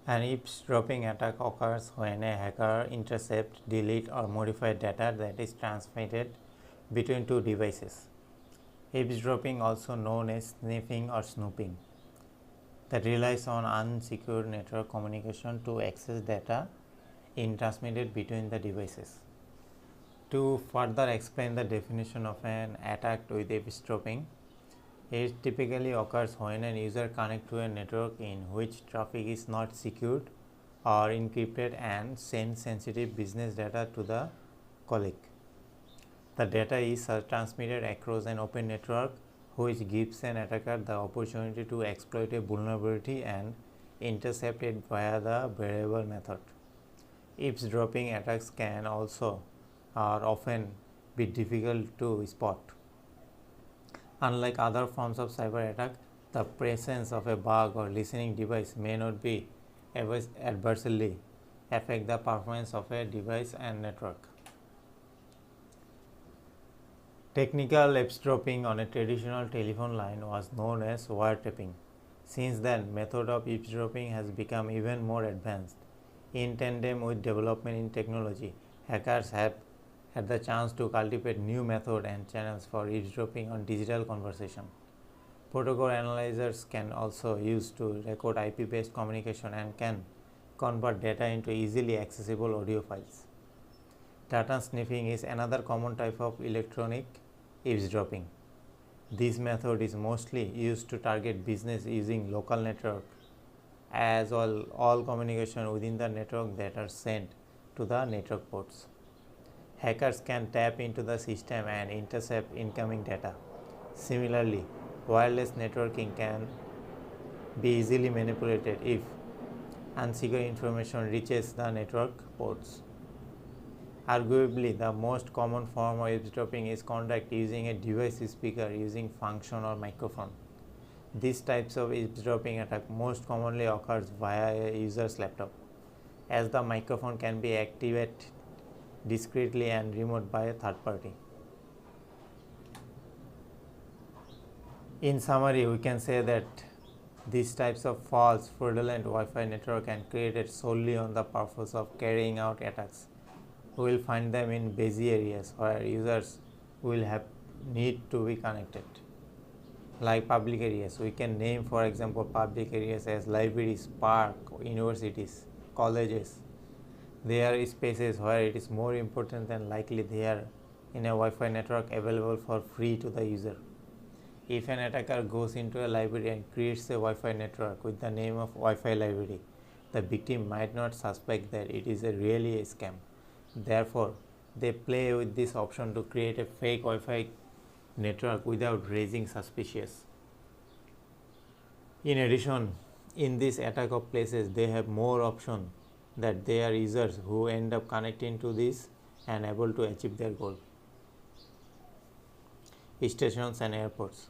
An eavesdropping attack occurs when a hacker intercepts, deletes, or modifies data that is transmitted between two devices. Eavesdropping, also known as sniffing or snooping, that relies on unsecure network communication to access data transmitted between the devices. To further explain the definition of an attack with eavesdropping, it typically occurs when a user connects to a network in which traffic is not secured or encrypted and sends sensitive business data to the colleague. The data is transmitted across an open network, which gives an attacker the opportunity to exploit a vulnerability and intercept it via the variable method. Eavesdropping attacks can also or often be difficult to spot. Unlike other forms of cyber attack, the presence of a bug or listening device may not be adversely affect the performance of a device and network. Technical eavesdropping on a traditional telephone line was known as wiretapping. Since then, method of eavesdropping has become even more advanced. In tandem with development in technology, hackers have had the chance to cultivate new methods and channels for eavesdropping on digital conversation. Protocol analyzers can also use to record IP-based communication and can convert data into easily accessible audio files. Data sniffing is another common type of electronic eavesdropping. This method is mostly used to target business using local network as well all communication within the network that are sent to the network ports. Hackers can tap into the system and intercept incoming data. Similarly, wireless networking can be easily manipulated if unsecure information reaches the network ports. Arguably, the most common form of eavesdropping is conduct using a device speaker using function or microphone. These types of eavesdropping attack most commonly occurs via a user's laptop, as the microphone can be activated discreetly and remote by a third party. In summary, we can say that these types of false fraudulent Wi-Fi network are created solely on the purpose of carrying out attacks. We will find them in busy areas where users will have need to be connected. Like public areas, we can name for example public areas as libraries, parks, universities, colleges. They are spaces where it is more important than likely they are in a Wi-Fi network available for free to the user. If an attacker goes into a library and creates a Wi-Fi network with the name of Wi-Fi library, the victim might not suspect that it is really a scam. Therefore, they play with this option to create a fake Wi-Fi network without raising suspicious. In addition, in this attack of places, they have more option that they are users who end up connecting to this and able to achieve their goal. Stations and airports.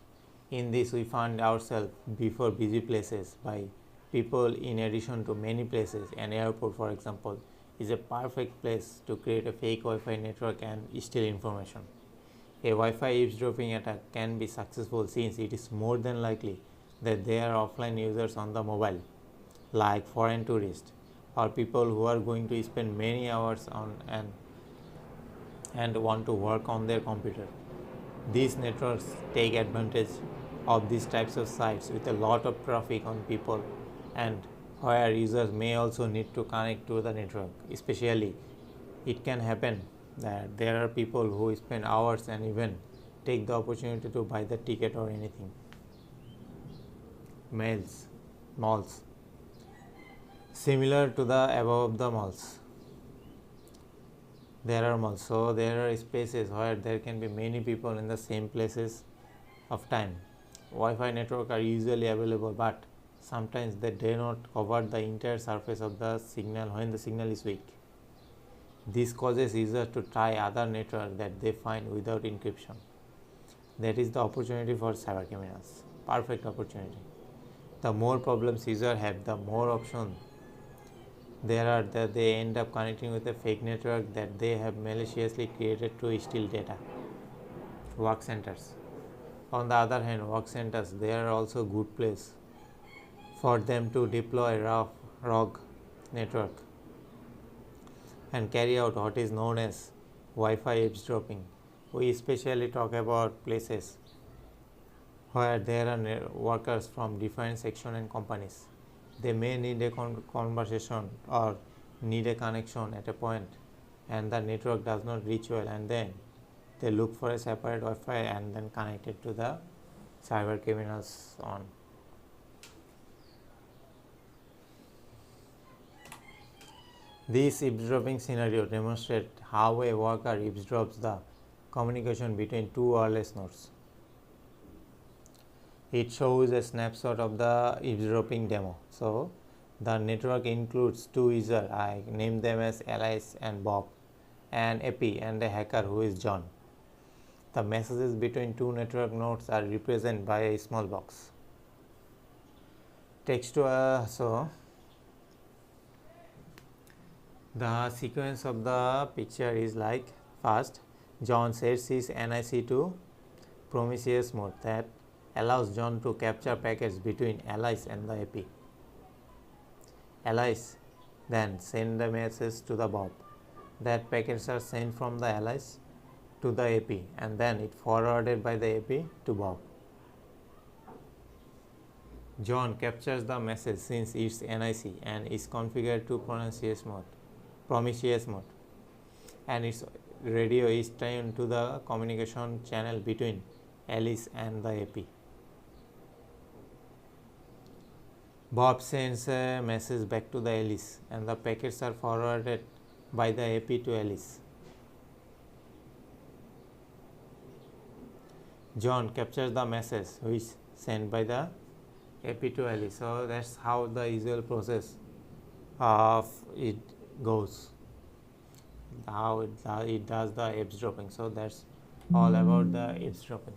In this, we find ourselves before busy places by people. In addition to many places, an airport, for example, is a perfect place to create a fake Wi-Fi network and steal information. A Wi-Fi eavesdropping attack can be successful since it is more than likely that there are offline users on the mobile, like foreign tourists or people who are going to spend many hours on and want to work on their computer. These networks take advantage of these types of sites with a lot of traffic on people and where users may also need to connect to the network. Especially, it can happen that there are people who spend hours and even take the opportunity to buy the ticket or anything. Malls. Similar to the above the malls, there are malls. So there are spaces where there can be many people in the same places of time. Wi-Fi network are usually available, but sometimes they do not cover the entire surface of the signal when the signal is weak. This causes users to try other network that they find without encryption. That is the opportunity for cyber criminals. Perfect opportunity. The more problems users have, the more options there are that they end up connecting with a fake network that they have maliciously created to steal data. Work centers. On the other hand, work centers, they are also good place for them to deploy rough rogue network and carry out what is known as Wi-Fi eavesdropping. We especially talk about places where there are workers from different sections and companies. They may need a conversation or need a connection at a point and the network does not reach well, and then they look for a separate Wi-Fi and then connect it to the cyber criminals on. This eavesdropping scenario demonstrates how a worker eavesdrops the communication between two wireless nodes. It shows a snapshot of the eavesdropping demo. So the network includes two users. I named them as Alice and Bob, an AP and a hacker who is John. The messages between two network nodes are represented by a small box. Text to so the sequence of the picture is like: first, John sets his NIC to promiscuous mode that allows John to capture packets between Alice and the AP. Alice then sends the message to the Bob. That packets are sent from the Alice to the AP and then it forwarded by the AP to Bob. John captures the message since it's NIC and is configured to promiscuous mode, and its radio is tuned to the communication channel between Alice and the AP. Bob sends a message back to the Alice and the packets are forwarded by the AP to Alice. John captures the message which sent by the AP to Alice. So that's how the usual process of it goes, how it does the eavesdropping. So that's all about the eavesdropping.